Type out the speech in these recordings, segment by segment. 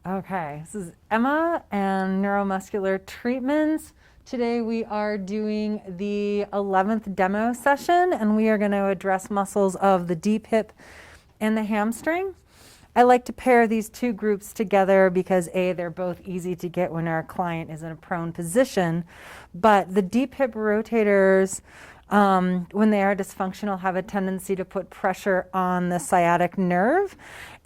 Okay, this is Emma and neuromuscular treatments. Today we are doing the 11th demo session and we are going to address muscles of the deep hip and the hamstring. I like to pair these two groups together because A, they're both easy to get when our client is in a prone position, but the deep hip rotators, when they are dysfunctional, have a tendency to put pressure on the sciatic nerve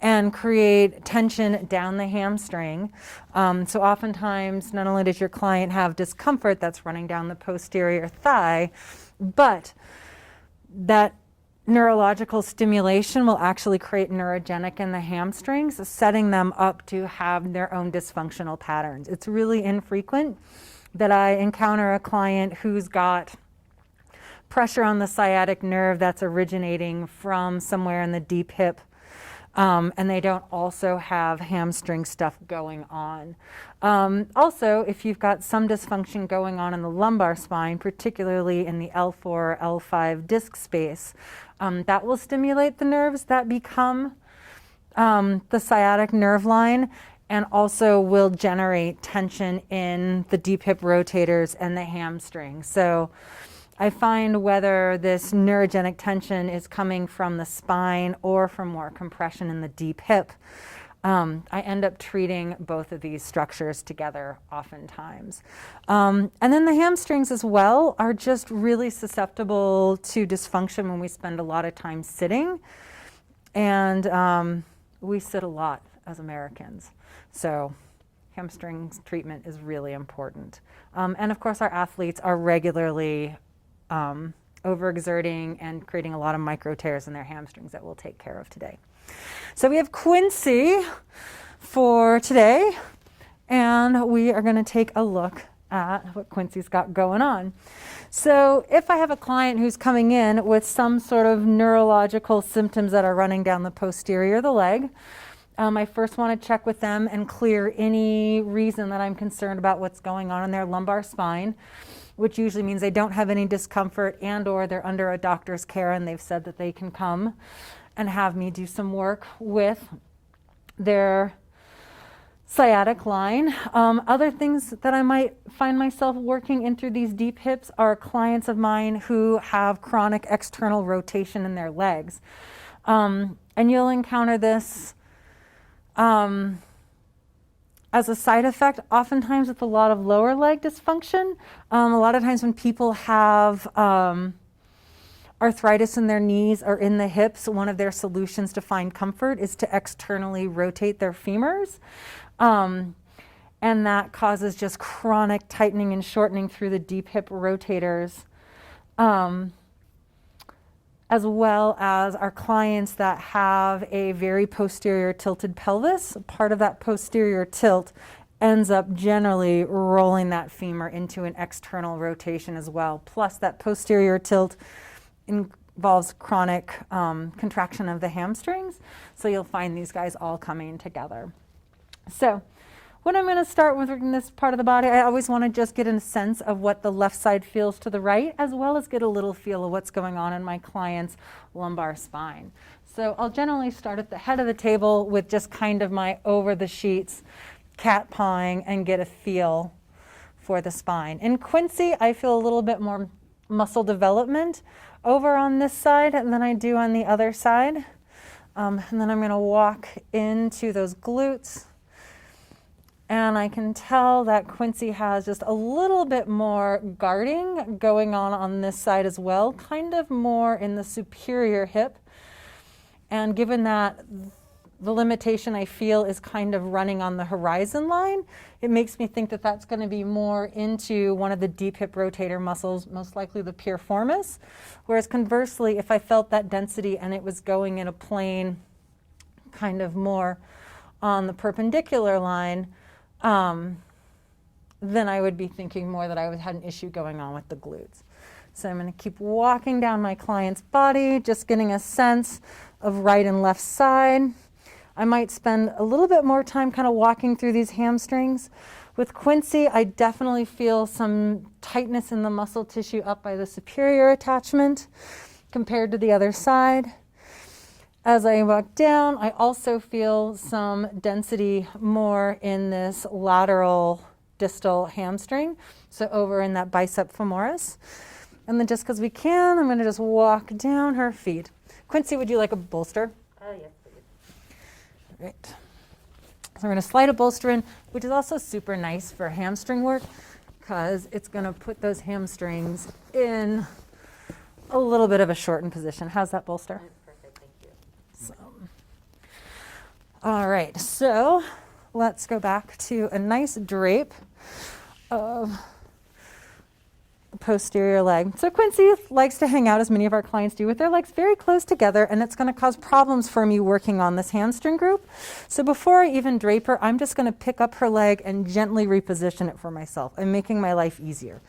and create tension down the hamstring. So oftentimes, not only does your client have discomfort that's running down the posterior thigh, but that neurological stimulation will actually create neurogenic in the hamstrings, setting them up to have their own dysfunctional patterns. It's really infrequent that I encounter a client who's got pressure on the sciatic nerve that's originating from somewhere in the deep hip, and they don't also have hamstring stuff going on. Also, if you've got some dysfunction going on in the lumbar spine, particularly in the L4 or L5 disc space, that will stimulate the nerves that become the sciatic nerve line, and also will generate tension in the deep hip rotators and the hamstring. So I find whether this neurogenic tension is coming from the spine or from more compression in the deep hip, I end up treating both of these structures together oftentimes. And then the hamstrings as well are just really susceptible to dysfunction when we spend a lot of time sitting. And we sit a lot as Americans. So hamstrings treatment is really important. And of course, our athletes are regularly overexerting and creating a lot of micro tears in their hamstrings that we'll take care of today. So we have Quincy for today, and we are going to take a look at what Quincy's got going on. So if I have a client who's coming in with some sort of neurological symptoms that are running down the posterior of the leg, I first want to check with them and clear any reason that I'm concerned about what's going on in their lumbar spine, which usually means they don't have any discomfort and or they're under a doctor's care and they've said that they can come and have me do some work with their sciatic line. Other things that I might find myself working in through these deep hips are clients of mine who have chronic external rotation in their legs. And you'll encounter this as a side effect, oftentimes with a lot of lower leg dysfunction. A lot of times when people have arthritis in their knees or in the hips, one of their solutions to find comfort is to externally rotate their femurs. And that causes just chronic tightening and shortening through the deep hip rotators. As well as our clients that have a very posterior tilted pelvis. Part of that posterior tilt ends up generally rolling that femur into an external rotation as well. Plus that posterior tilt involves chronic contraction of the hamstrings. So you'll find these guys all coming together. So when I'm going to start with in this part of the body, I always want to just get a sense of what the left side feels to the right, as well as get a little feel of what's going on in my client's lumbar spine. So I'll generally start at the head of the table with just kind of my over the sheets cat pawing and get a feel for the spine. In Quincy, I feel a little bit more muscle development over on this side than I do on the other side. And then I'm going to walk into those glutes. And I can tell that Quincy has just a little bit more guarding going on this side as well, kind of more in the superior hip. And given that the limitation I feel is kind of running on the horizon line, it makes me think that that's going to be more into one of the deep hip rotator muscles, most likely the piriformis. Whereas conversely, if I felt that density and it was going in a plane kind of more on the perpendicular line, then I would be thinking more that I had an issue going on with the glutes. So I'm going to keep walking down my client's body, just getting a sense of right and left side. I might spend a little bit more time kind of walking through these hamstrings. With Quincy, I definitely feel some tightness in the muscle tissue up by the superior attachment compared to the other side. As I walk down, I also feel some density more in this lateral distal hamstring, so over in that bicep femoris. And then just because we can, I'm going to just walk down her feet. Quincy, would you like a bolster? Oh, yes, please. Great. So we're going to slide a bolster in, which is also super nice for hamstring work because it's going to put those hamstrings in a little bit of a shortened position. How's that bolster? That's perfect, thank you. So, all right, so let's go back to a nice drape of the posterior leg. So Quincy likes to hang out, as many of our clients do, with their legs very close together, and it's going to cause problems for me working on this hamstring group. So before I even drape her, I'm just going to pick up her leg and gently reposition it for myself. I'm making my life easier.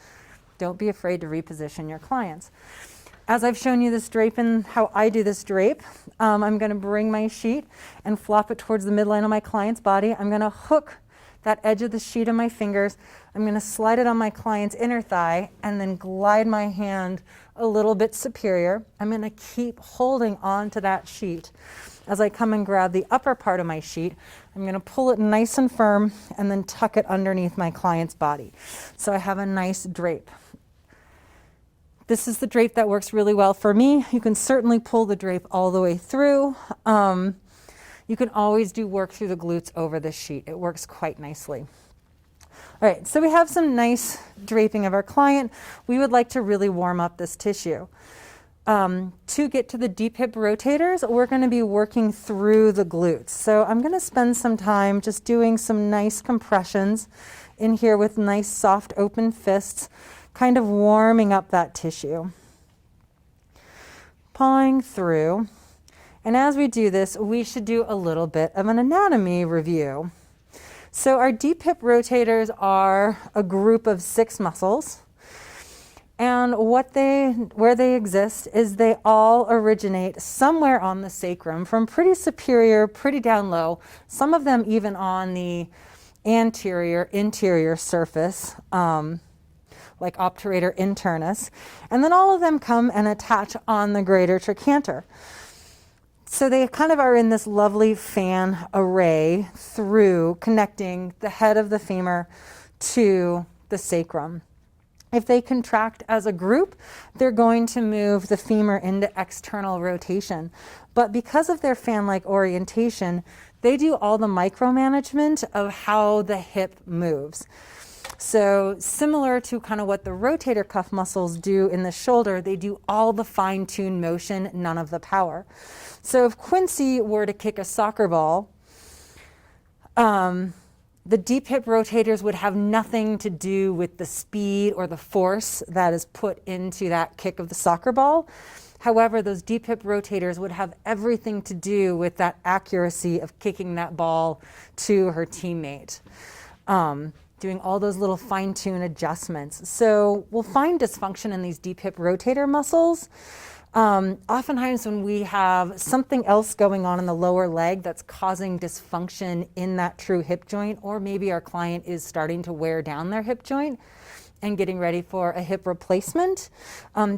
Don't be afraid to reposition your clients. As I've shown you this drape and how I do this drape, I'm going to bring my sheet and flop it towards the midline of my client's body. I'm going to hook that edge of the sheet in my fingers. I'm going to slide it on my client's inner thigh and then glide my hand a little bit superior. I'm going to keep holding on to that sheet. As I come and grab the upper part of my sheet, I'm going to pull it nice and firm and then tuck it underneath my client's body. So I have a nice drape. This is the drape that works really well for me. You can certainly pull the drape all the way through. You can always do work through the glutes over this sheet. It works quite nicely. All right, so we have some nice draping of our client. We would like to really warm up this tissue. To get to the deep hip rotators, we're going to be working through the glutes. So I'm going to spend some time just doing some nice compressions in here with nice soft open fists, kind of warming up that tissue. Pawing through. And as we do this, we should do a little bit of an anatomy review. So our deep hip rotators are a group of 6 muscles. And where they exist is they all originate somewhere on the sacrum, from pretty superior, pretty down low, some of them even on the interior surface, like obturator internus, and then all of them come and attach on the greater trochanter. So they kind of are in this lovely fan array through connecting the head of the femur to the sacrum. If they contract as a group, they're going to move the femur into external rotation. But because of their fan-like orientation, they do all the micromanagement of how the hip moves. So similar to kind of what the rotator cuff muscles do in the shoulder, they do all the fine-tuned motion, none of the power. So if Quincy were to kick a soccer ball, the deep hip rotators would have nothing to do with the speed or the force that is put into that kick of the soccer ball. However, those deep hip rotators would have everything to do with that accuracy of kicking that ball to her teammate. Doing all those little fine-tune adjustments. So we'll find dysfunction in these deep hip rotator muscles. Oftentimes when we have something else going on in the lower leg that's causing dysfunction in that true hip joint, or maybe our client is starting to wear down their hip joint and getting ready for a hip replacement,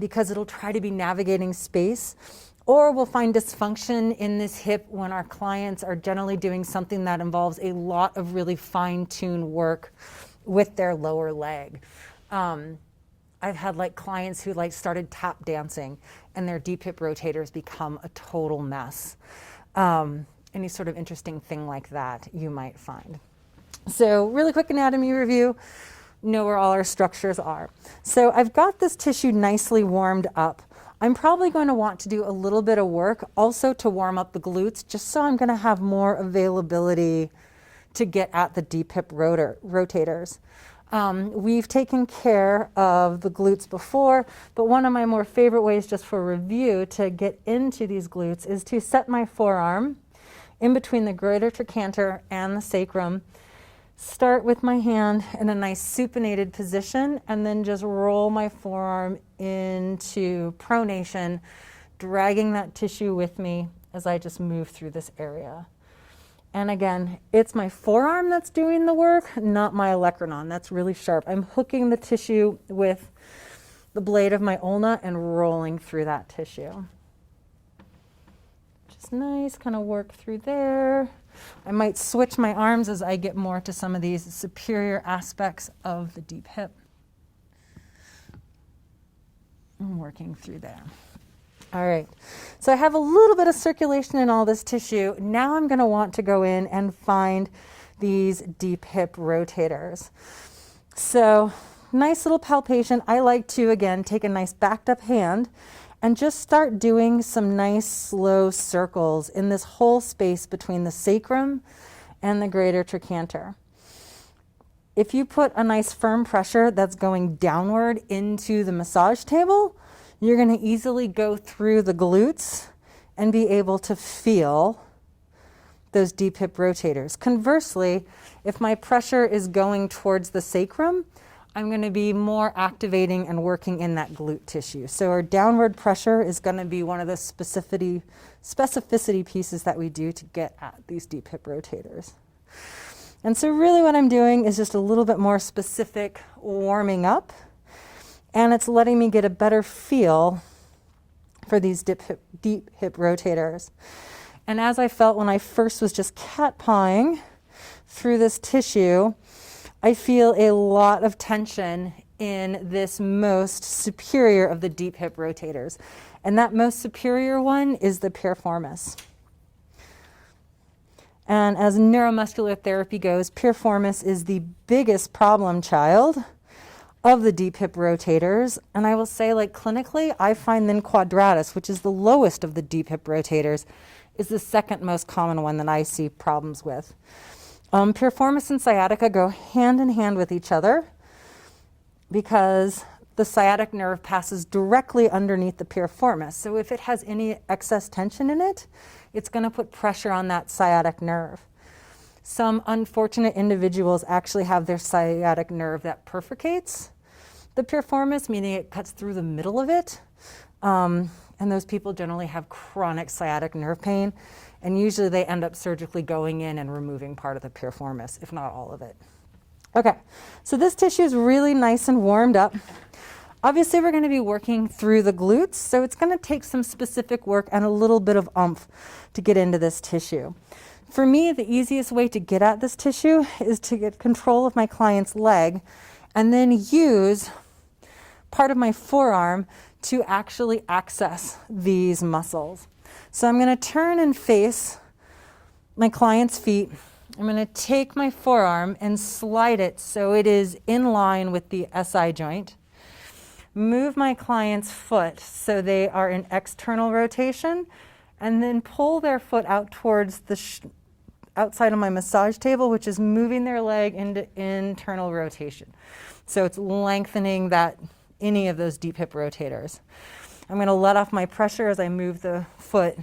because it'll try to be navigating space. Or we'll find dysfunction in this hip when our clients are generally doing something that involves a lot of really fine-tuned work with their lower leg. I've had clients who started tap dancing and their deep hip rotators become a total mess. Any sort of interesting thing like that you might find. So really quick anatomy review. Know where all our structures are. So I've got this tissue nicely warmed up. I'm probably going to want to do a little bit of work also to warm up the glutes, just so I'm going to have more availability to get at the deep hip rotators. We've taken care of the glutes before, but one of my more favorite ways just for review to get into these glutes is to set my forearm in between the greater trochanter and the sacrum. Start with my hand in a nice supinated position and then just roll my forearm into pronation, dragging that tissue with me as I just move through this area. And again, it's my forearm that's doing the work, not my olecranon. That's really sharp. I'm hooking the tissue with the blade of my ulna and rolling through that tissue. Just it's nice, kind of work through there. I might switch my arms as I get more to some of these superior aspects of the deep hip. I'm working through there. All right, so I have a little bit of circulation in all this tissue. Now I'm going to want to go in and find these deep hip rotators. So nice little palpation. I like to, again, take a nice backed up hand and just start doing some nice slow circles in this whole space between the sacrum and the greater trochanter. If you put a nice firm pressure that's going downward into the massage table, you're going to easily go through the glutes and be able to feel those deep hip rotators. Conversely, if my pressure is going towards the sacrum, I'm going to be more activating and working in that glute tissue. So our downward pressure is going to be one of the specificity pieces that we do to get at these deep hip rotators. And so really what I'm doing is just a little bit more specific warming up, and it's letting me get a better feel for these deep hip rotators. And as I felt when I first was just cat pawing through this tissue, I feel a lot of tension in this most superior of the deep hip rotators. And that most superior one is the piriformis. And as neuromuscular therapy goes, piriformis is the biggest problem child of the deep hip rotators. And I will say, like, clinically, I find then quadratus, which is the lowest of the deep hip rotators, is the second most common one that I see problems with. Piriformis and sciatica go hand in hand with each other because the sciatic nerve passes directly underneath the piriformis. So if it has any excess tension in it, it's going to put pressure on that sciatic nerve. Some unfortunate individuals actually have their sciatic nerve that perforates the piriformis, meaning it cuts through the middle of it. And those people generally have chronic sciatic nerve pain. And usually they end up surgically going in and removing part of the piriformis, if not all of it. Okay, so this tissue is really nice and warmed up. Obviously, we're going to be working through the glutes, so it's going to take some specific work and a little bit of oomph to get into this tissue. For me, the easiest way to get at this tissue is to get control of my client's leg and then use part of my forearm to actually access these muscles. So I'm going to turn and face my client's feet. I'm going to take my forearm and slide it so it is in line with the SI joint. Move my client's foot so they are in external rotation, and then pull their foot out towards the outside of my massage table, which is moving their leg into internal rotation. So it's lengthening any of those deep hip rotators. I'm going to let off my pressure as I move the foot,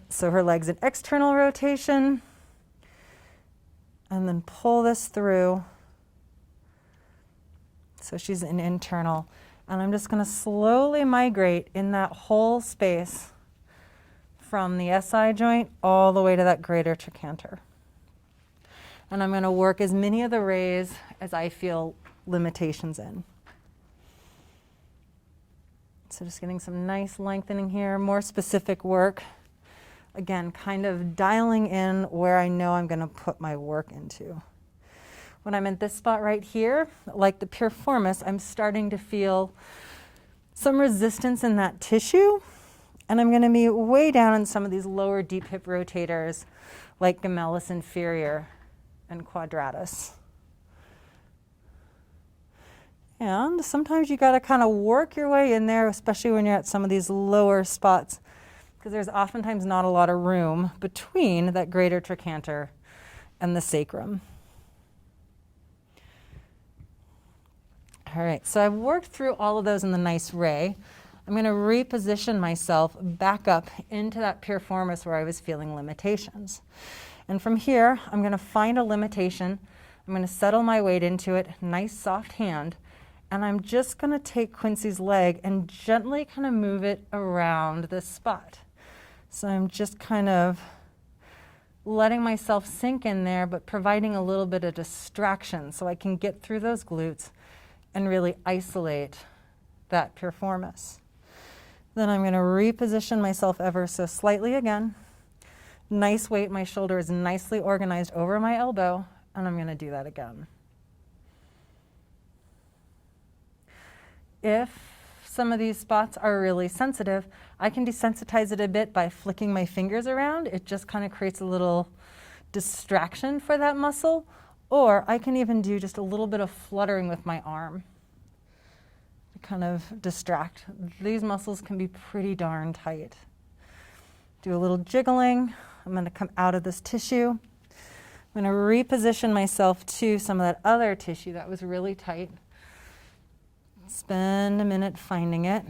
so her leg's in external rotation, and then pull this through. So she's in internal. And I'm just going to slowly migrate in that whole space from the SI joint all the way to that greater trochanter. And I'm going to work as many of the rays as I feel limitations in. So just getting some nice lengthening here, more specific work. Again, kind of dialing in where I know I'm going to put my work into. When I'm at this spot right here, like the piriformis, I'm starting to feel some resistance in that tissue. And I'm going to be way down in some of these lower deep hip rotators, like gemellus inferior and quadratus. And sometimes you got to kind of work your way in there, especially when you're at some of these lower spots, because there's oftentimes not a lot of room between that greater trochanter and the sacrum. All right, so I've worked through all of those in the nice ray. I'm going to reposition myself back up into that piriformis where I was feeling limitations. And from here, I'm going to find a limitation. I'm going to settle my weight into it, nice soft hand, and I'm just going to take Quincy's leg and gently kind of move it around this spot. So I'm just kind of letting myself sink in there, but providing a little bit of distraction so I can get through those glutes and really isolate that piriformis. Then I'm going to reposition myself ever so slightly again. Nice weight, my shoulder is nicely organized over my elbow, and I'm going to do that again. If some of these spots are really sensitive, I can desensitize it a bit by flicking my fingers around. It just kind of creates a little distraction for that muscle. Or I can even do just a little bit of fluttering with my arm to kind of distract. These muscles can be pretty darn tight. Do a little jiggling. I'm going to come out of this tissue. I'm going to reposition myself to some of that other tissue that was really tight. Spend a minute finding it.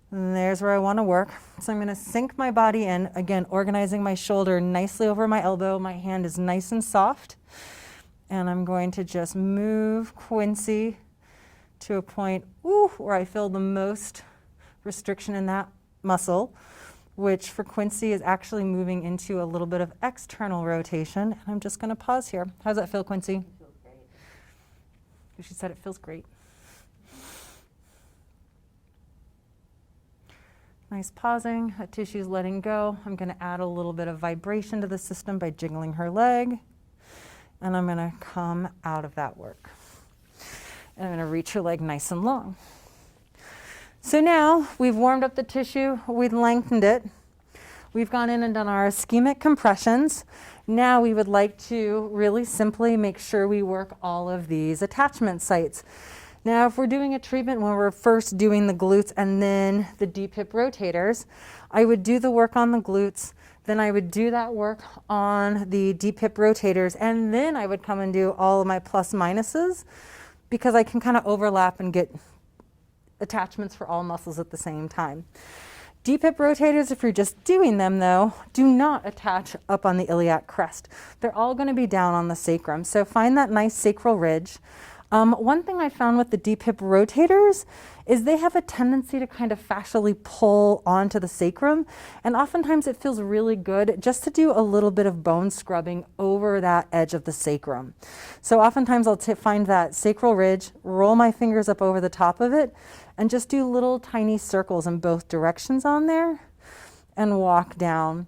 And there's where I want to work. So I'm going to sink my body in, again, organizing my shoulder nicely over my elbow. My hand is nice and soft. And I'm going to just move Quincy to a point where I feel the most restriction in that muscle, which for Quincy is actually moving into a little bit of external rotation. And I'm just going to pause here. How's that feel, Quincy? It feels great. She said it feels great. Nice pausing. That tissue's letting go. I'm going to add a little bit of vibration to the system by jiggling her leg. And I'm going to come out of that work. And I'm going to reach her leg nice and long. So now we've warmed up the tissue, we've lengthened it, we've gone in and done our ischemic compressions. Now we would like to really simply make sure we work all of these attachment sites. Now if we're doing a treatment when we're first doing the glutes and then the deep hip rotators, I would do the work on the glutes, then I would do that work on the deep hip rotators, and then I would come and do all of my plus minuses because I can kind of overlap and get attachments for all muscles at the same time. Deep hip rotators, if you're just doing them though, do not attach up on the iliac crest. They're all going to be down on the sacrum. So find that nice sacral ridge. One thing I found with the deep hip rotators is they have a tendency to kind of fascially pull onto the sacrum, and oftentimes it feels really good just to do a little bit of bone scrubbing over that edge of the sacrum. So oftentimes I'll find that sacral ridge, roll my fingers up over the top of it, and just do little tiny circles in both directions on there and walk down.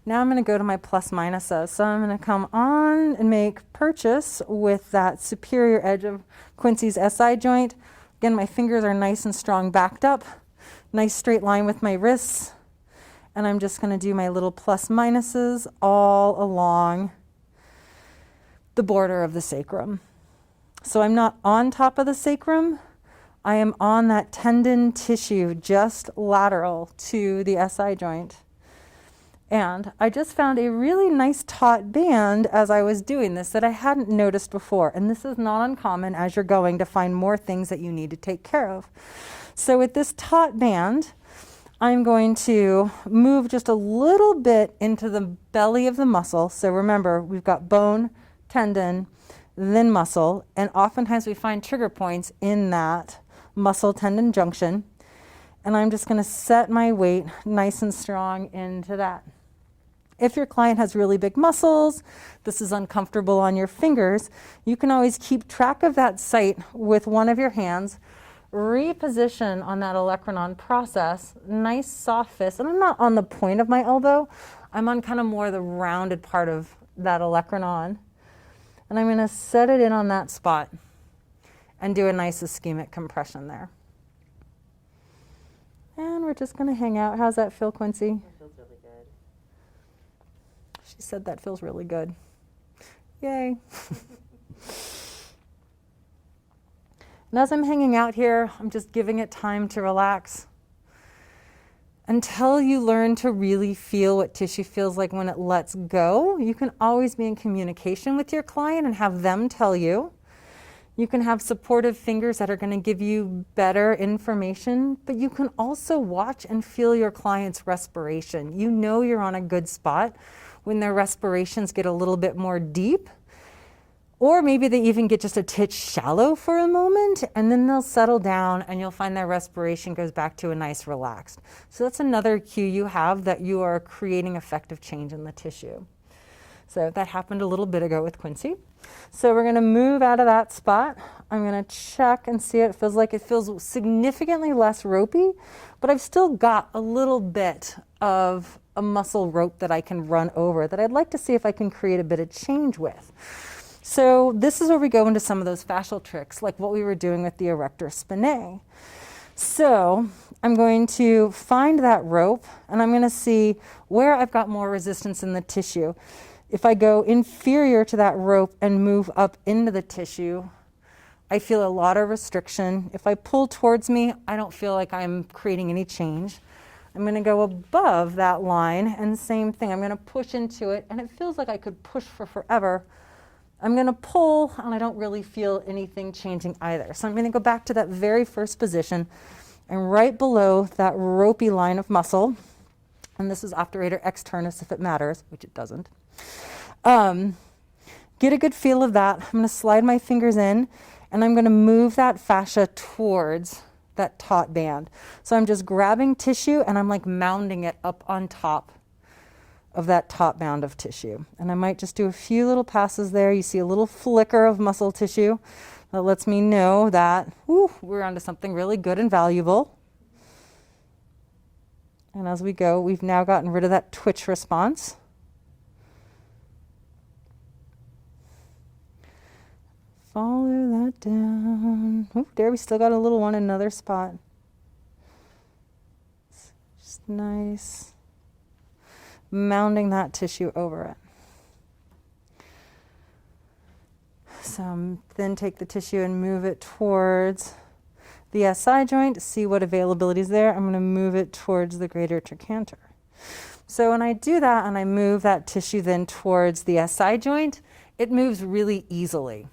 Now I'm going to go to my plus minuses. So I'm going to come on and make purchase with that superior edge of Quincy's SI joint. Again, my fingers are nice and strong backed up. Nice straight line with my wrists. And I'm just going to do my little plus minuses all along the border of the sacrum. So I'm not on top of the sacrum. I am on that tendon tissue just lateral to the SI joint. And I just found a really nice taut band as I was doing this that I hadn't noticed before. And this is not uncommon as you're going to find more things that you need to take care of. So with this taut band, I'm going to move just a little bit into the belly of the muscle. So remember, we've got bone, tendon, then muscle. And oftentimes we find trigger points in that muscle-tendon junction. And I'm just going to set my weight nice and strong into that. If your client has really big muscles, this is uncomfortable on your fingers, you can always keep track of that site with one of your hands, reposition on that olecranon process, nice soft fist, and I'm not on the point of my elbow, I'm on kind of more the rounded part of that olecranon. And I'm going to set it in on that spot and do a nice ischemic compression there. And we're just going to hang out. How's that feel, Quincy? It feels really good. She said that feels really good. Yay. And as I'm hanging out here, I'm just giving it time to relax. Until you learn to really feel what tissue feels like when it lets go, you can always be in communication with your client and have them tell you. You can have supportive fingers that are going to give you better information, but you can also watch and feel your client's respiration. You know you're on a good spot when their respirations get a little bit more deep, or maybe they even get just a titch shallow for a moment, and then they'll settle down and you'll find their respiration goes back to a nice relaxed. So that's another cue you have that you are creating effective change in the tissue. So that happened a little bit ago with Quincy. So we're gonna move out of that spot. I'm gonna check and see it feels significantly less ropey, but I've still got a little bit of a muscle rope that I can run over that I'd like to see if I can create a bit of change with. So this is where we go into some of those fascial tricks, like what we were doing with the erector spinae. So I'm going to find that rope and I'm gonna see where I've got more resistance in the tissue. If I go inferior to that rope and move up into the tissue, I feel a lot of restriction. If I pull towards me, I don't feel like I'm creating any change. I'm gonna go above that line and same thing, I'm gonna push into it and it feels like I could push for forever. I'm gonna pull and I don't really feel anything changing either. So I'm gonna go back to that very first position and right below that ropey line of muscle, and this is obturator externus if it matters, which it doesn't. Get a good feel of that. I'm gonna slide my fingers in and I'm gonna move that fascia towards that taut band. So I'm just grabbing tissue and I'm like mounding it up on top of that top band of tissue. And I might just do a few little passes there. You see a little flicker of muscle tissue that lets me know that we're onto something really good and valuable. And as we go, we've now gotten rid of that twitch response. Follow that down. Oh, there we still got a little one in another spot. Just nice. Mounding that tissue over it. So then take the tissue and move it towards the SI joint, see what availability is there. I'm going to move it towards the greater trochanter. So when I do that and I move that tissue then towards the SI joint, it moves really easily.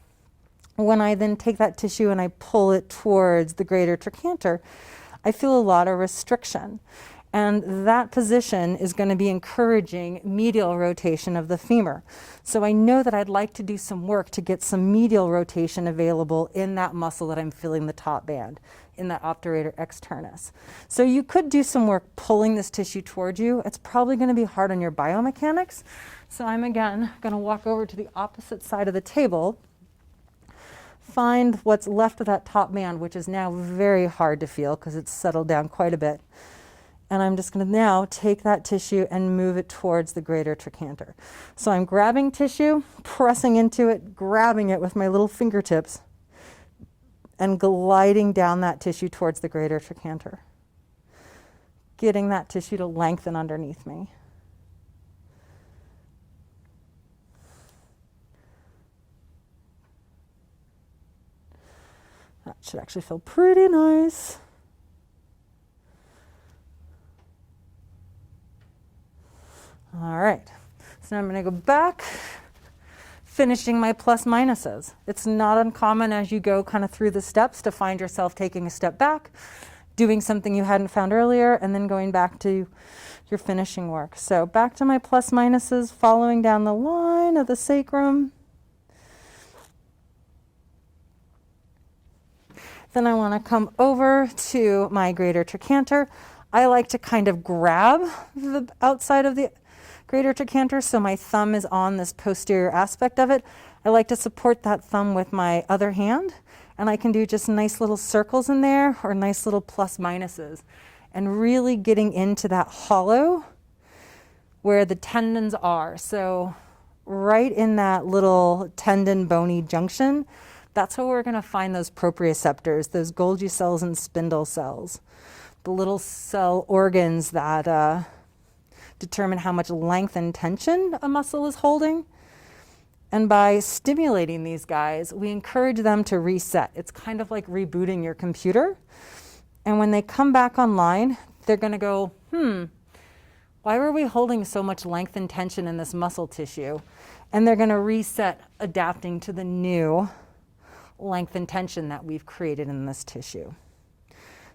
When I then take that tissue and I pull it towards the greater trochanter, I feel a lot of restriction. And that position is going to be encouraging medial rotation of the femur. So I know that I'd like to do some work to get some medial rotation available in that muscle that I'm feeling the top band, in that obturator externus. So you could do some work pulling this tissue towards you. It's probably going to be hard on your biomechanics. So I'm again going to walk over to the opposite side of the table, find what's left of that top band, which is now very hard to feel because it's settled down quite a bit. And I'm just going to now take that tissue and move it towards the greater trochanter. So I'm grabbing tissue, pressing into it, grabbing it with my little fingertips, and gliding down that tissue towards the greater trochanter. Getting that tissue to lengthen underneath me. That should actually feel pretty nice. All right, so now I'm going to go back, finishing my plus minuses. It's not uncommon as you go kind of through the steps to find yourself taking a step back, doing something you hadn't found earlier, and then going back to your finishing work. So back to my plus minuses, following down the line of the sacrum. Then I want to come over to my greater trochanter. I like to kind of grab the outside of the greater trochanter, so my thumb is on this posterior aspect of it. I like to support that thumb with my other hand, and I can do just nice little circles in there or nice little plus minuses, and really getting into that hollow where the tendons are. So right in that little tendon bony junction, that's where we're going to find those proprioceptors, those Golgi cells and spindle cells, the little cell organs that determine how much length and tension a muscle is holding. And by stimulating these guys, we encourage them to reset. It's kind of like rebooting your computer. And when they come back online, they're going to go, why were we holding so much length and tension in this muscle tissue? And they're going to reset, adapting to the new length and tension that we've created in this tissue.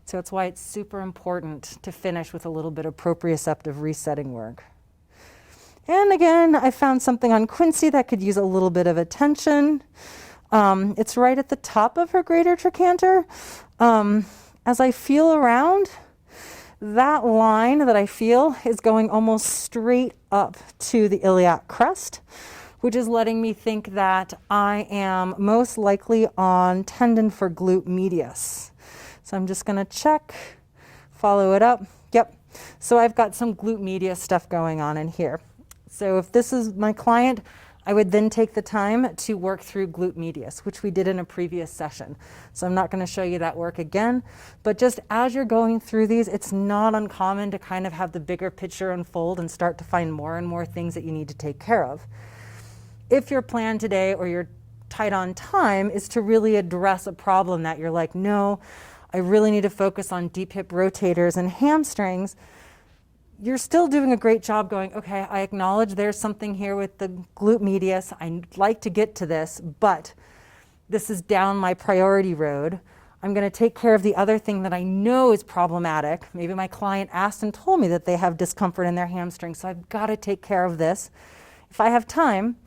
So it's why it's super important to finish with a little bit of proprioceptive resetting work. And again, I found something on Quincy that could use a little bit of attention. It's right at the top of her greater trochanter. As I feel around, That line that I feel is going almost straight up to the iliac crest, which is letting me think that I am most likely on tendon for glute medius. So I'm just gonna check, follow it up. Yep, so I've got some glute medius stuff going on in here. So if this is my client, I would then take the time to work through glute medius, which we did in a previous session. So I'm not going to show you that work again, but just as you're going through these, it's not uncommon to kind of have the bigger picture unfold and start to find more and more things that you need to take care of. If your plan today or you're tight on time is to really address a problem that you're like, no, I really need to focus on deep hip rotators and hamstrings, you're still doing a great job going, okay, I acknowledge there's something here with the glute medius. I'd like to get to this, but this is down my priority road. I'm going to take care of the other thing that I know is problematic. Maybe my client asked and told me that they have discomfort in their hamstrings, so I've got to take care of this. If I have time,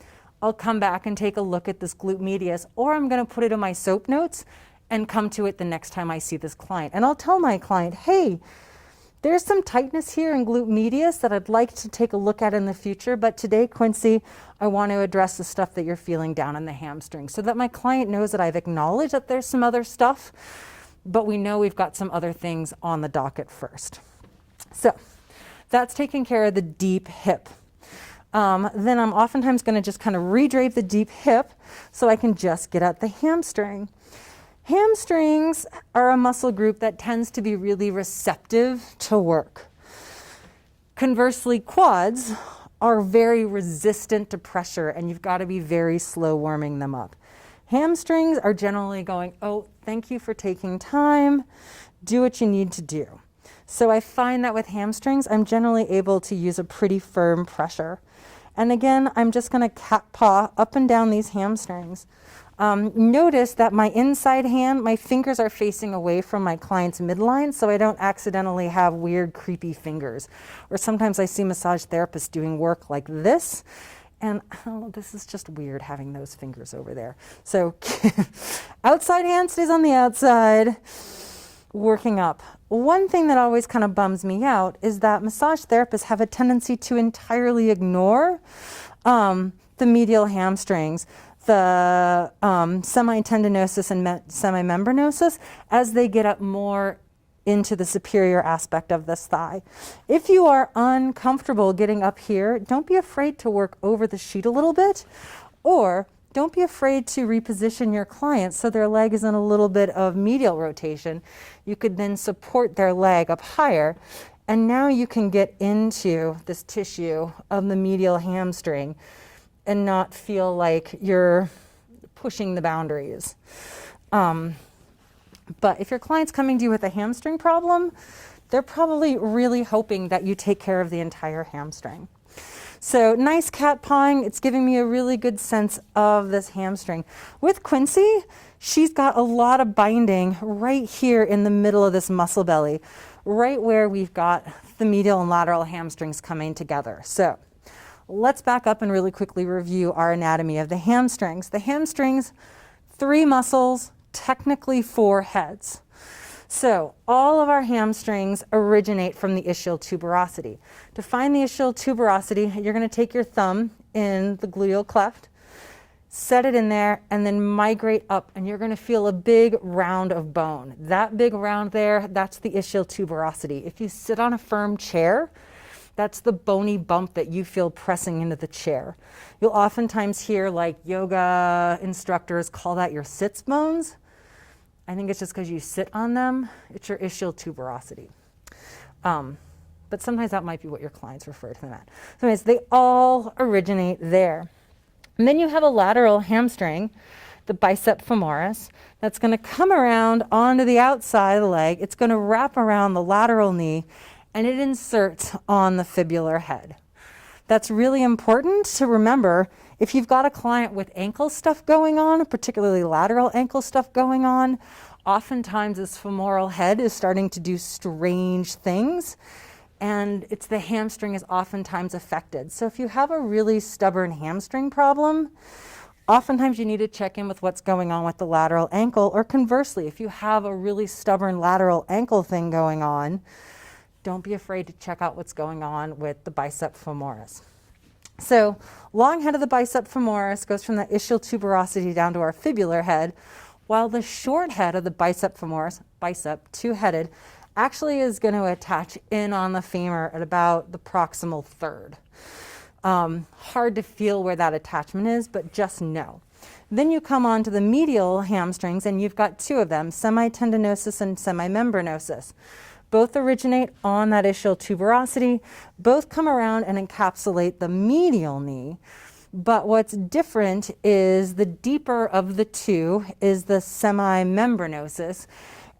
I'll come back and take a look at this glute medius, or I'm going to put it in my SOAP notes and come to it the next time I see this client. And I'll tell my client, hey, there's some tightness here in glute medius that I'd like to take a look at in the future, but today, Quincy, I want to address the stuff that you're feeling down in the hamstring so that my client knows that I've acknowledged that there's some other stuff, but we know we've got some other things on the docket first. So that's taking care of the deep hip. Then I'm oftentimes going to just kind of redrape the deep hip so I can just get at the hamstring. Hamstrings are a muscle group that tends to be really receptive to work. Conversely, quads are very resistant to pressure, and you've got to be very slow warming them up. Hamstrings are generally going, oh, thank you for taking time, do what you need to do. So I find that with hamstrings, I'm generally able to use a pretty firm pressure. And again, I'm just going to cat paw up and down these hamstrings. Notice that my inside hand, my fingers are facing away from my client's midline, so I don't accidentally have weird, creepy fingers. Or sometimes I see massage therapists doing work like this, and oh, this is just weird having those fingers over there. So outside hand stays on the outside, working up. One thing that always kind of bums me out is that massage therapists have a tendency to entirely ignore the medial hamstrings, the semitendinosus and semimembranosus as they get up more into the superior aspect of this thigh. If you are uncomfortable getting up here, don't be afraid to work over the sheet a little bit, or don't be afraid to reposition your client so their leg is in a little bit of medial rotation. You could then support their leg up higher, and now you can get into this tissue of the medial hamstring and not feel like you're pushing the boundaries. But if your client's coming to you with a hamstring problem, they're probably really hoping that you take care of the entire hamstring. So nice cat pawing, it's giving me a really good sense of this hamstring. With Quincy, she's got a lot of binding right here in the middle of this muscle belly, right where we've got the medial and lateral hamstrings coming together. So let's back up and really quickly review our anatomy of the hamstrings. The hamstrings, 3 muscles, technically 4 heads. So all of our hamstrings originate from the ischial tuberosity. To find the ischial tuberosity, you're going to take your thumb in the gluteal cleft, set it in there, and then migrate up, and you're going to feel a big round of bone. That big round there, that's the ischial tuberosity. If you sit on a firm chair, that's the bony bump that you feel pressing into the chair. You'll oftentimes hear like yoga instructors call that your sits bones. I think it's just because you sit on them. It's your ischial tuberosity. But sometimes that might be what your clients refer to them at. So anyways, they all originate there. And then you have a lateral hamstring, the bicep femoris, that's going to come around onto the outside of the leg. It's going to wrap around the lateral knee, and it inserts on the fibular head. That's really important to remember. If you've got a client with ankle stuff going on, particularly lateral ankle stuff going on, oftentimes this femoral head is starting to do strange things, and it's the hamstring is oftentimes affected. So if you have a really stubborn hamstring problem, oftentimes you need to check in with what's going on with the lateral ankle, or conversely, if you have a really stubborn lateral ankle thing going on, don't be afraid to check out what's going on with the bicep femoris. So long head of the bicep femoris goes from the ischial tuberosity down to our fibular head, while the short head of the bicep femoris, bicep, two-headed, actually is going to attach in on the femur at about the proximal third. Hard to feel where that attachment is, but just know. Then you come on to the medial hamstrings, and you've got two of them, semitendinosus and semimembranosus. Both originate on that ischial tuberosity. Both come around and encapsulate the medial knee. But what's different is the deeper of the two is the semimembranosus,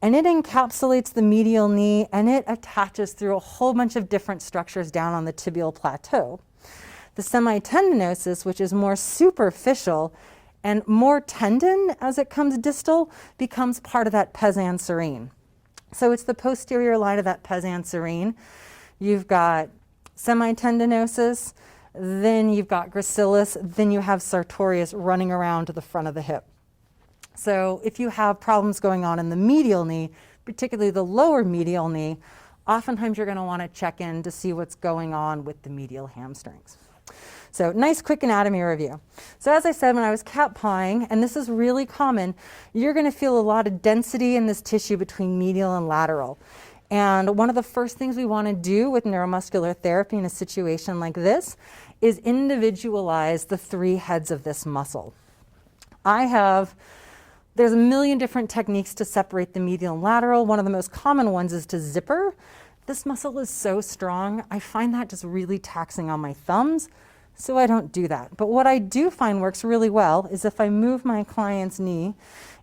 and it encapsulates the medial knee, and it attaches through a whole bunch of different structures down on the tibial plateau. The semitendinosus, which is more superficial and more tendon as it comes distal, becomes part of that pes anserine. So it's the posterior line of that pes anserine. You've got semitendinosus, then you've got gracilis, then you have sartorius running around to the front of the hip. So if you have problems going on in the medial knee, particularly the lower medial knee, oftentimes you're going to want to check in to see what's going on with the medial hamstrings. So nice quick anatomy review. So as I said, when I was cat pawing, and this is really common, you're going to feel a lot of density in this tissue between medial and lateral. And one of the first things we want to do with neuromuscular therapy in a situation like this is individualize the three heads of this muscle. There's a million different techniques to separate the medial and lateral. One of the most common ones is to zipper. This muscle is so strong, I find that just really taxing on my thumbs, so I don't do that. But what I do find works really well is if I move my client's knee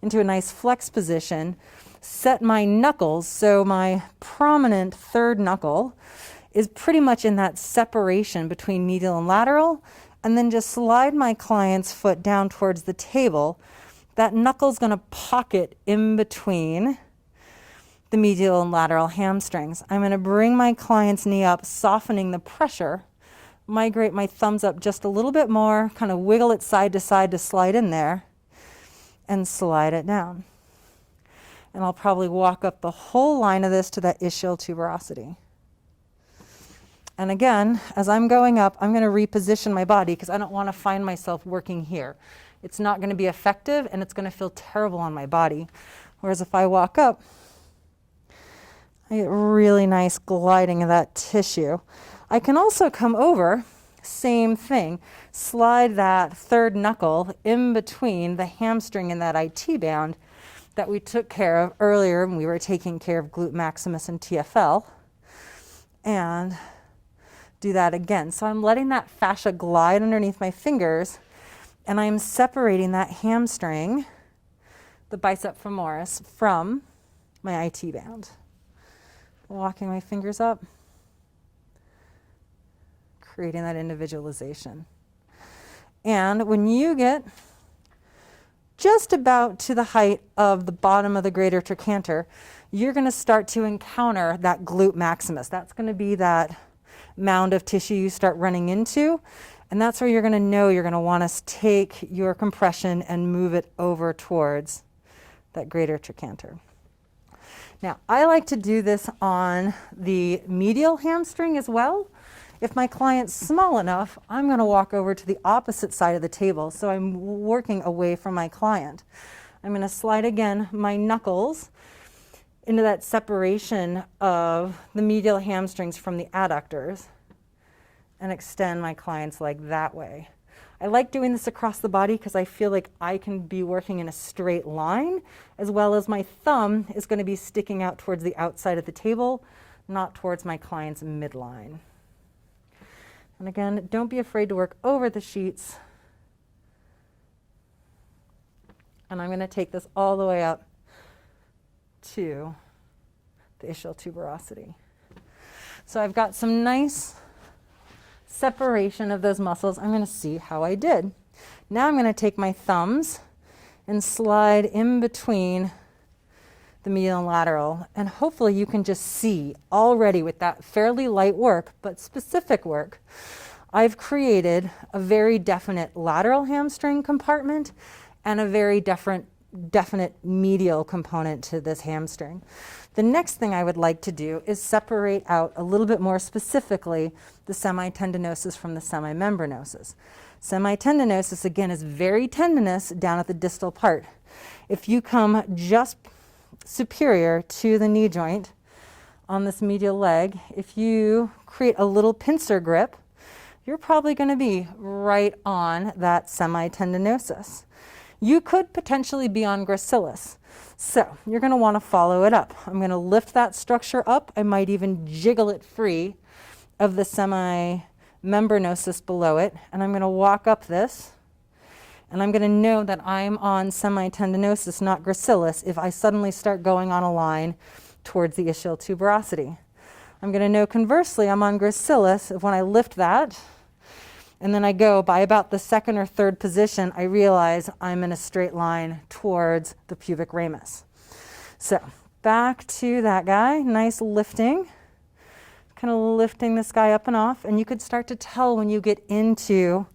into a nice flex position, set my knuckles, so my prominent third knuckle is pretty much in that separation between medial and lateral, and then just slide my client's foot down towards the table. That knuckle's going to pocket in between the medial and lateral hamstrings. I'm going to bring my client's knee up, softening the pressure, migrate my thumbs up just a little bit more, kind of wiggle it side to slide in there, and slide it down. And I'll probably walk up the whole line of this to that ischial tuberosity. And again, as I'm going up, I'm going to reposition my body because I don't want to find myself working here. It's not going to be effective, and it's going to feel terrible on my body. Whereas if I walk up, I get really nice gliding of that tissue. I can also come over, same thing, slide that third knuckle in between the hamstring and that IT band that we took care of earlier when we were taking care of glute maximus and TFL, and do that again. So I'm letting that fascia glide underneath my fingers, and I'm separating that hamstring, the bicep femoris, from my IT band. Walking my fingers up, creating that individualization. And when you get just about to the height of the bottom of the greater trochanter, you're going to start to encounter that glute maximus. That's going to be that mound of tissue you start running into, and that's where you're going to know you're going to want to take your compression and move it over towards that greater trochanter. Now, I like to do this on the medial hamstring as well. If my client's small enough, I'm going to walk over to the opposite side of the table, so I'm working away from my client. I'm going to slide again my knuckles into that separation of the medial hamstrings from the adductors and extend my client's leg that way. I like doing this across the body because I feel like I can be working in a straight line, as well as my thumb is going to be sticking out towards the outside of the table, not towards my client's midline. And again, don't be afraid to work over the sheets. And I'm going to take this all the way up to the ischial tuberosity. So I've got some nice separation of those muscles. I'm going to see how I did. Now I'm going to take my thumbs and slide in between the medial and lateral, and hopefully you can just see already with that fairly light work but specific work, I've created a very definite lateral hamstring compartment and a very definite definite medial component to this hamstring. The next thing I would like to do is separate out a little bit more specifically the semitendinosus from the semimembranosus. Semitendinosus, again, is very tendinous down at the distal part. If you come just superior to the knee joint on this medial leg, if you create a little pincer grip, you're probably going to be right on that semitendinosus. You could potentially be on gracilis. So you're going to want to follow it up. I'm going to lift that structure up. I might even jiggle it free of the semimembranosus below it. And I'm going to walk up this. And I'm going to know that I'm on semitendinosus, not gracilis, if I suddenly start going on a line towards the ischial tuberosity. I'm going to know conversely I'm on gracilis if when I lift that, and then I go by about the second or third position, I realize I'm in a straight line towards the pubic ramus. So back to that guy, nice lifting, kind of lifting this guy up and off. And you could start to tell when you get into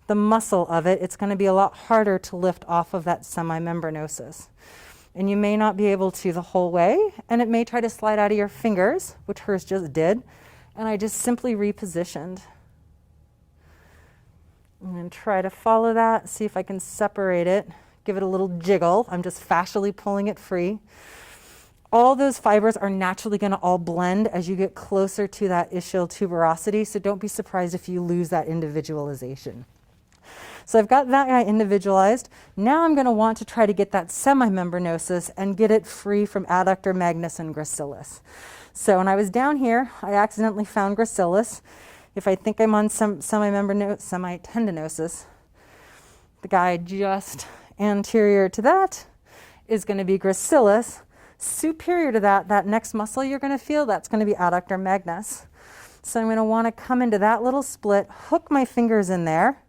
the muscle of it, it's going to be a lot harder to lift off of that semimembranosus. And you may not be able to the whole way, and it may try to slide out of your fingers, which hers just did. And I just simply repositioned. I'm going to try to follow that, see if I can separate it, give it a little jiggle. I'm just fascially pulling it free. All those fibers are naturally going to all blend as you get closer to that ischial tuberosity, so don't be surprised if you lose that individualization. So I've got that guy individualized. Now I'm going to want to try to get that semimembranosus and get it free from adductor magnus and gracilis. So when I was down here, I accidentally found gracilis. If I think I'm on semitendinosus, the guy just anterior to that is going to be gracilis. Superior to that, that next muscle you're going to feel, that's going to be adductor magnus. So I'm going to want to come into that little split, hook my fingers in there,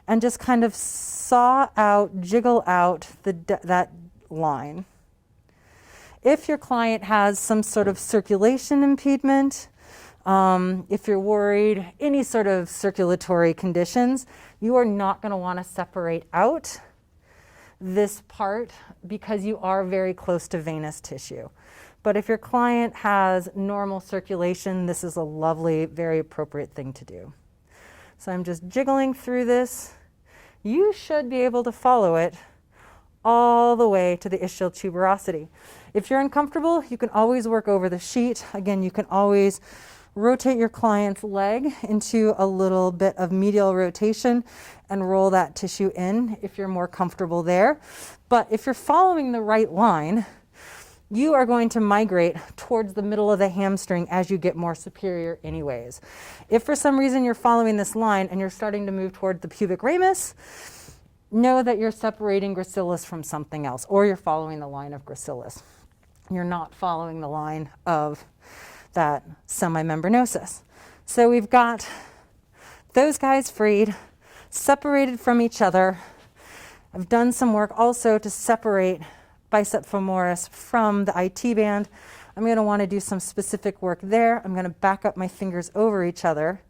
and just kind of saw out, jiggle out that line. If your client has some sort of circulation impediment, if you're worried, any sort of circulatory conditions, you are not going to want to separate out this part because you are very close to venous tissue. But if your client has normal circulation, this is a lovely, very appropriate thing to do. So I'm just jiggling through this. You should be able to follow it all the way to the ischial tuberosity. If you're uncomfortable, you can always work over the sheet. Again, you can always rotate your client's leg into a little bit of medial rotation and roll that tissue in if you're more comfortable there. But if you're following the right line, you are going to migrate towards the middle of the hamstring as you get more superior anyways. If for some reason you're following this line and you're starting to move toward the pubic ramus, know that you're separating gracilis from something else, or you're following the line of gracilis. You're not following the line of that semimembranosus. So we've got those guys freed, separated from each other. I've done some work also to separate bicep femoris from the IT band. I'm going to want to do some specific work there. I'm going to back up my fingers over each other.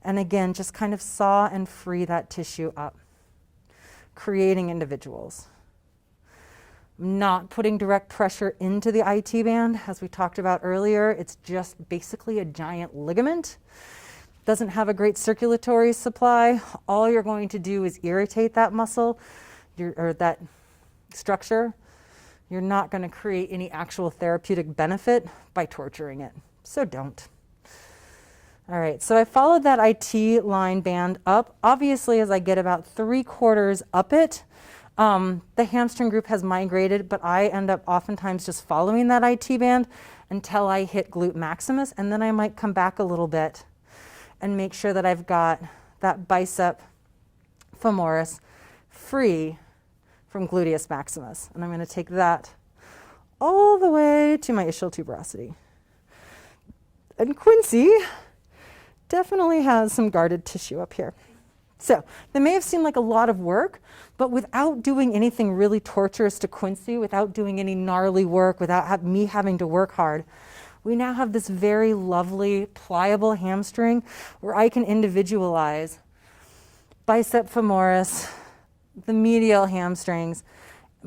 And again, just kind of saw and free that tissue up, creating individuals. I'm not putting direct pressure into the IT band. As we talked about earlier, it's just basically a giant ligament. Doesn't have a great circulatory supply. All you're going to do is irritate that muscle or that structure. You're not going to create any actual therapeutic benefit by torturing it. So don't. All right, so I followed that IT line band up. Obviously, as I get about 3/4 up it, the hamstring group has migrated, but I end up oftentimes just following that IT band until I hit glute maximus, and then I might come back a little bit and make sure that I've got that bicep femoris free from gluteus maximus. And I'm going to take that all the way to my ischial tuberosity. And Quincy definitely has some guarded tissue up here. So that may have seemed like a lot of work, but without doing anything really torturous to Quincy, without doing any gnarly work, without me having to work hard, we now have this very lovely, pliable hamstring where I can individualize bicep femoris, the medial hamstrings,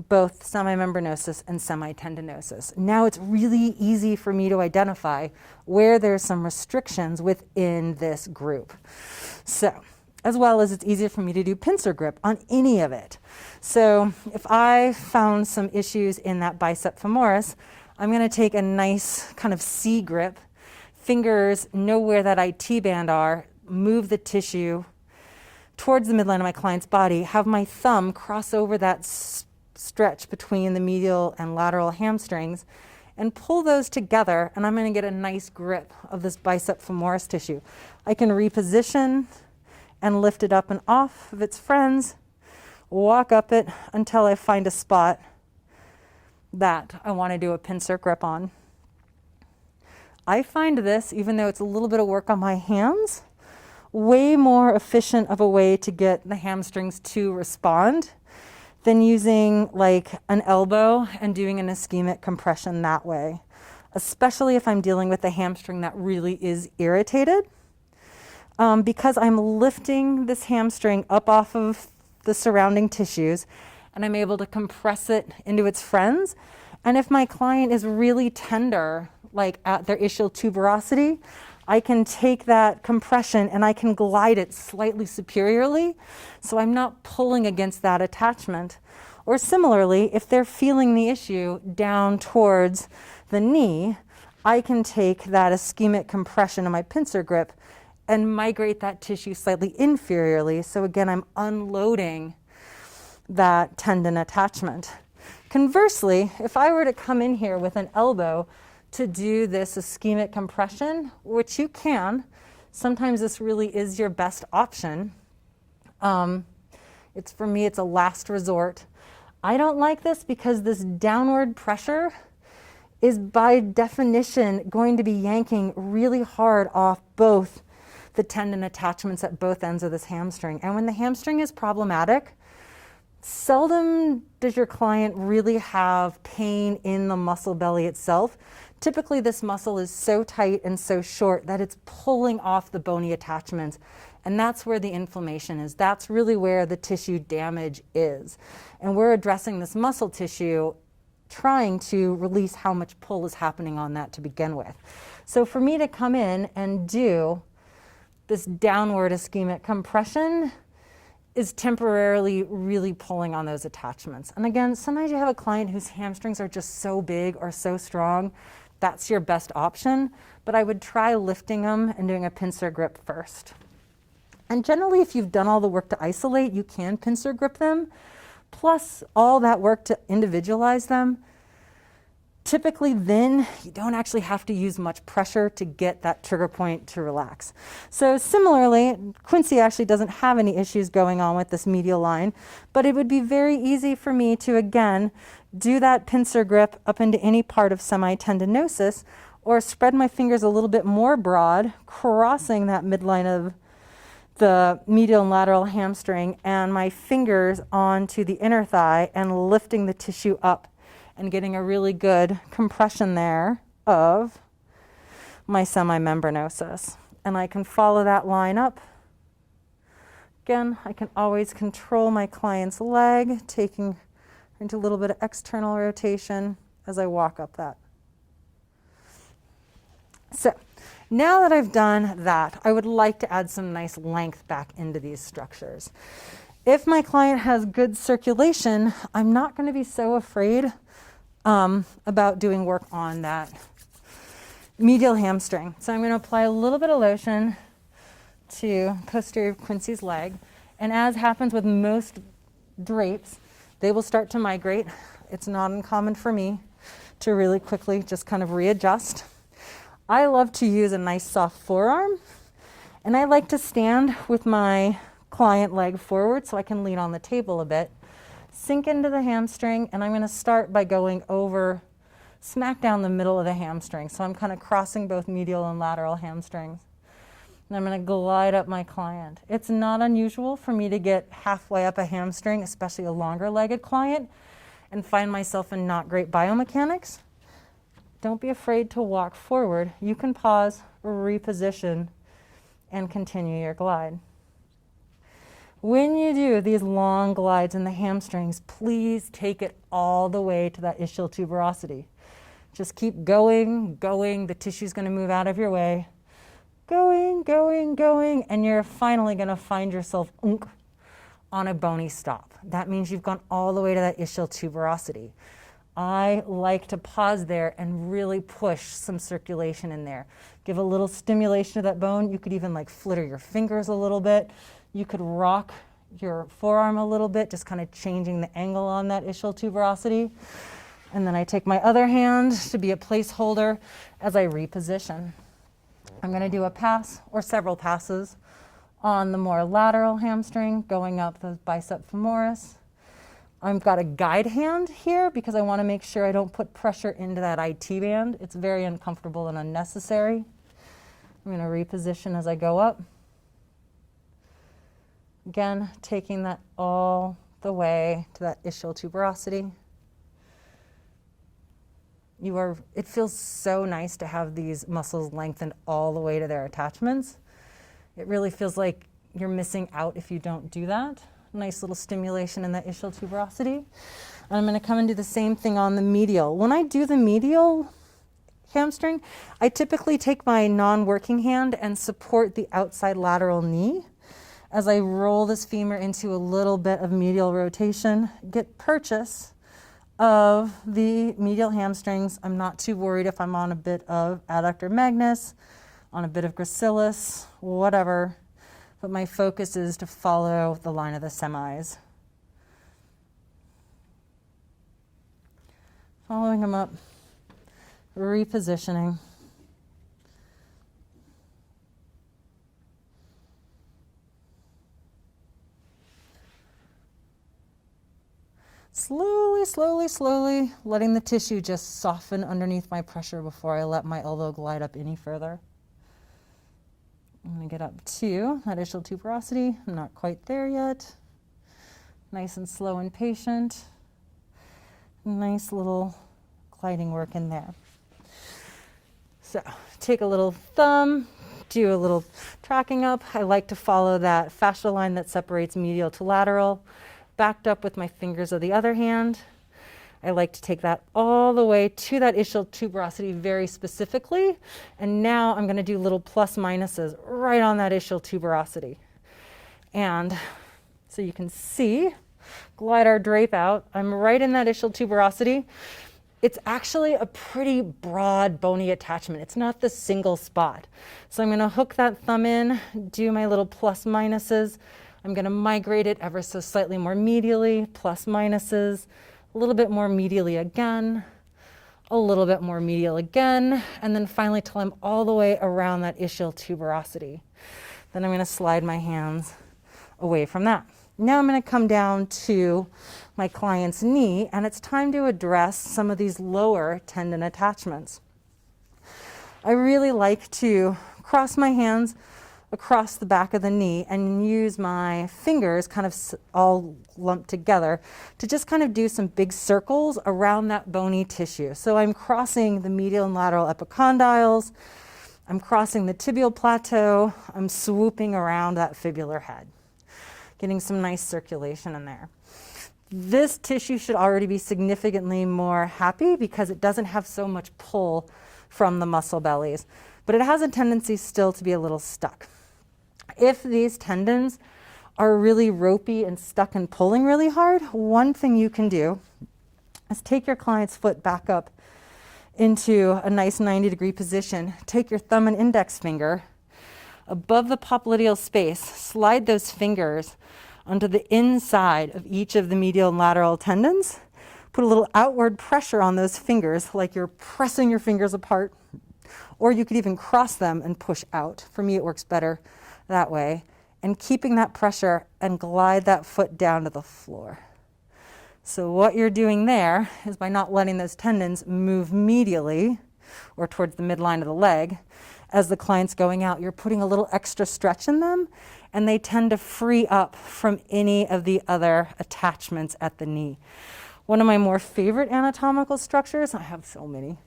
both semimembranosus and semitendinosus. Now it's really easy for me to identify where there's some restrictions within this group. So, as well as it's easier for me to do pincer grip on any of it. So if I found some issues in that bicep femoris, I'm going to take a nice kind of C grip, fingers know where that IT band are, move the tissue towards the midline of my client's body, have my thumb cross over that stretch between the medial and lateral hamstrings, and pull those together, and I'm going to get a nice grip of this bicep femoris tissue. I can reposition and lift it up and off of its friends, walk up it until I find a spot that I want to do a pincer grip on. I find this, even though it's a little bit of work on my hands, way more efficient of a way to get the hamstrings to respond than using like an elbow and doing an ischemic compression that way, especially if I'm dealing with a hamstring that really is irritated. Because I'm lifting this hamstring up off of the surrounding tissues and I'm able to compress it into its friends. And if my client is really tender, like at their ischial tuberosity, I can take that compression and I can glide it slightly superiorly, so I'm not pulling against that attachment. Or similarly, if they're feeling the issue down towards the knee, I can take that ischemic compression of my pincer grip and migrate that tissue slightly inferiorly. So again, I'm unloading that tendon attachment. Conversely, if I were to come in here with an elbow to do this ischemic compression, which you can, sometimes this really is your best option. For me, it's a last resort. I don't like this because this downward pressure is by definition going to be yanking really hard off both the tendon attachments at both ends of this hamstring. And when the hamstring is problematic, seldom does your client really have pain in the muscle belly itself. Typically, this muscle is so tight and so short that it's pulling off the bony attachments. And that's where the inflammation is. That's really where the tissue damage is. And we're addressing this muscle tissue, trying to release how much pull is happening on that to begin with. So for me to come in and do this downward ischemic compression is temporarily really pulling on those attachments. And again, sometimes you have a client whose hamstrings are just so big or so strong, that's your best option, but I would try lifting them and doing a pincer grip first. And generally, if you've done all the work to isolate, you can pincer grip them, plus all that work to individualize them. Typically then, you don't actually have to use much pressure to get that trigger point to relax. So similarly, Quincy actually doesn't have any issues going on with this medial line, but it would be very easy for me to, again, do that pincer grip up into any part of semitendinosus, or spread my fingers a little bit more broad, crossing that midline of the medial and lateral hamstring, and my fingers onto the inner thigh and lifting the tissue up and getting a really good compression there of my semimembranosus. And I can follow that line up. Again, I can always control my client's leg, taking into a little bit of external rotation as I walk up that. So now that I've done that, I would like to add some nice length back into these structures. If my client has good circulation, I'm not going to be so afraid about doing work on that medial hamstring. So I'm going to apply a little bit of lotion to posterior of Quincy's leg. And as happens with most drapes, they will start to migrate. It's not uncommon for me to really quickly just kind of readjust. I love to use a nice soft forearm, and I like to stand with my client leg forward so I can lean on the table a bit. Sink into the hamstring, and I'm going to start by going over, smack down the middle of the hamstring. So I'm kind of crossing both medial and lateral hamstrings. And I'm going to glide up my client. It's not unusual for me to get halfway up a hamstring, especially a longer-legged client, and find myself in not great biomechanics. Don't be afraid to walk forward. You can pause, reposition, and continue your glide. When you do these long glides in the hamstrings, please take it all the way to that ischial tuberosity. Just keep going, going. The tissue's going to move out of your way. Going, going, going, and you're finally going to find yourself on a bony stop. That means you've gone all the way to that ischial tuberosity. I like to pause there and really push some circulation in there. Give a little stimulation to that bone. You could even like flitter your fingers a little bit. You could rock your forearm a little bit, just kind of changing the angle on that ischial tuberosity. And then I take my other hand to be a placeholder as I reposition. I'm going to do a pass or several passes on the more lateral hamstring, going up the bicep femoris. I've got a guide hand here because I want to make sure I don't put pressure into that IT band. It's very uncomfortable and unnecessary. I'm going to reposition as I go up. Again, taking that all the way to that ischial tuberosity. It feels so nice to have these muscles lengthened all the way to their attachments. It really feels like you're missing out if you don't do that. Nice little stimulation in that ischial tuberosity. And I'm going to come and do the same thing on the medial. When I do the medial hamstring, I typically take my non-working hand and support the outside lateral knee as I roll this femur into a little bit of medial rotation, get purchase of the medial hamstrings. I'm not too worried if I'm on a bit of adductor magnus, on a bit of gracilis, whatever, but my focus is to follow the line of the semis. Following them up, repositioning. Slowly, slowly, slowly, letting the tissue just soften underneath my pressure before I let my elbow glide up any further. I'm going to get up to that ischial tuberosity. I'm not quite there yet. Nice and slow and patient. Nice little gliding work in there. So take a little thumb, do a little tracking up. I like to follow that fascial line that separates medial to lateral, backed up with my fingers of the other hand. I like to take that all the way to that ischial tuberosity very specifically. And now I'm going to do little plus minuses right on that ischial tuberosity. And so you can see, glide our drape out. I'm right in that ischial tuberosity. It's actually a pretty broad bony attachment. It's not the single spot. So I'm going to hook that thumb in, do my little plus minuses. I'm going to migrate it ever so slightly more medially, plus minuses. A little bit more medially again, a little bit more medial again, and then finally till I'm all the way around that ischial tuberosity. Then I'm going to slide my hands away from that. Now I'm going to come down to my client's knee, and it's time to address some of these lower tendon attachments. I really like to cross my hands across the back of the knee and use my fingers kind of all lumped together to just kind of do some big circles around that bony tissue. So I'm crossing the medial and lateral epicondyles, I'm crossing the tibial plateau, I'm swooping around that fibular head, getting some nice circulation in there. This tissue should already be significantly more happy because it doesn't have so much pull from the muscle bellies, but it has a tendency still to be a little stuck. If these tendons are really ropey and stuck and pulling really hard, one thing you can do is take your client's foot back up into a nice 90-degree position. Take your thumb and index finger above the popliteal space, slide those fingers onto the inside of each of the medial and lateral tendons. Put a little outward pressure on those fingers like you're pressing your fingers apart, or you could even cross them and push out. For me, it works better that way. And keeping that pressure and glide that foot down to the floor. So what you're doing there is by not letting those tendons move medially or towards the midline of the leg, as the client's going out, you're putting a little extra stretch in them, and they tend to free up from any of the other attachments at the knee. One of my more favorite anatomical structures, I have so many,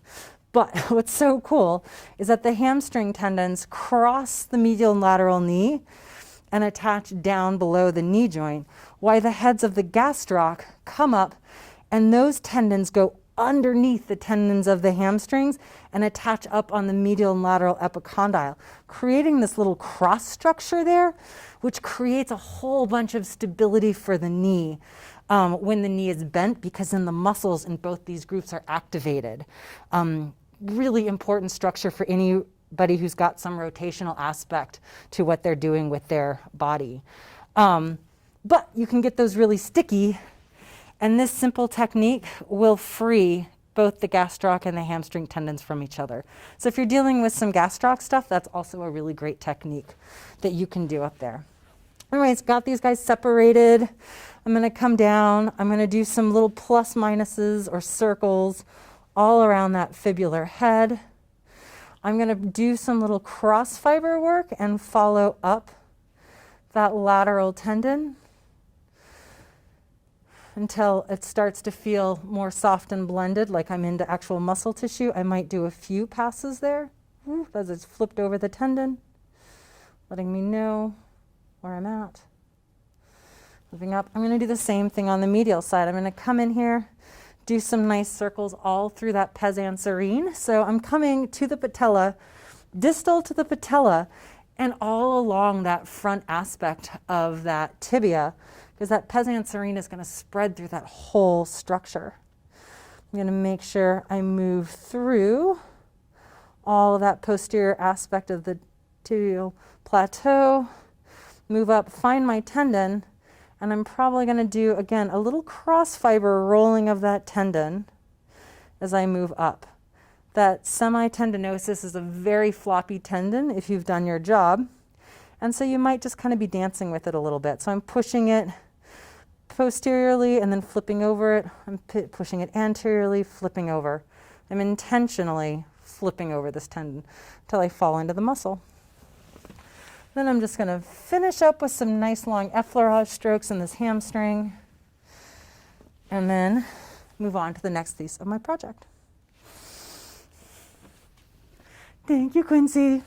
but what's so cool is that the hamstring tendons cross the medial and lateral knee and attach down below the knee joint, while the heads of the gastroc come up, and those tendons go underneath the tendons of the hamstrings and attach up on the medial and lateral epicondyle, creating this little cross structure there, which creates a whole bunch of stability for the knee when the knee is bent, because then the muscles in both these groups are activated. Really important structure for anybody who's got some rotational aspect to what they're doing with their body. But you can get those really sticky, and this simple technique will free both the gastroc and the hamstring tendons from each other. So if you're dealing with some gastroc stuff, that's also a really great technique that you can do up there. Anyways, got these guys separated. I'm gonna come down. I'm gonna do some little plus minuses or circles all around that fibular head. I'm gonna do some little cross fiber work and follow up that lateral tendon until it starts to feel more soft and blended, like I'm into actual muscle tissue. I might do a few passes there as it's flipped over the tendon, letting me know where I'm at. Moving up, I'm gonna do the same thing on the medial side. I'm gonna come in here, do some nice circles all through that pes anserine. So I'm coming to the patella, distal to the patella, and all along that front aspect of that tibia, because that pes anserine is going to spread through that whole structure. I'm going to make sure I move through all of that posterior aspect of the tibial plateau, move up, find my tendon, and I'm probably going to do, again, a little cross fiber rolling of that tendon as I move up. That semitendinosus is a very floppy tendon if you've done your job, and so you might just kind of be dancing with it a little bit. So I'm pushing it posteriorly and then flipping over it. I'm pushing it anteriorly, flipping over. I'm intentionally flipping over this tendon until I fall into the muscle. Then I'm just going to finish up with some nice long effleurage strokes in this hamstring, and then move on to the next piece of my project. Thank you, Quincy.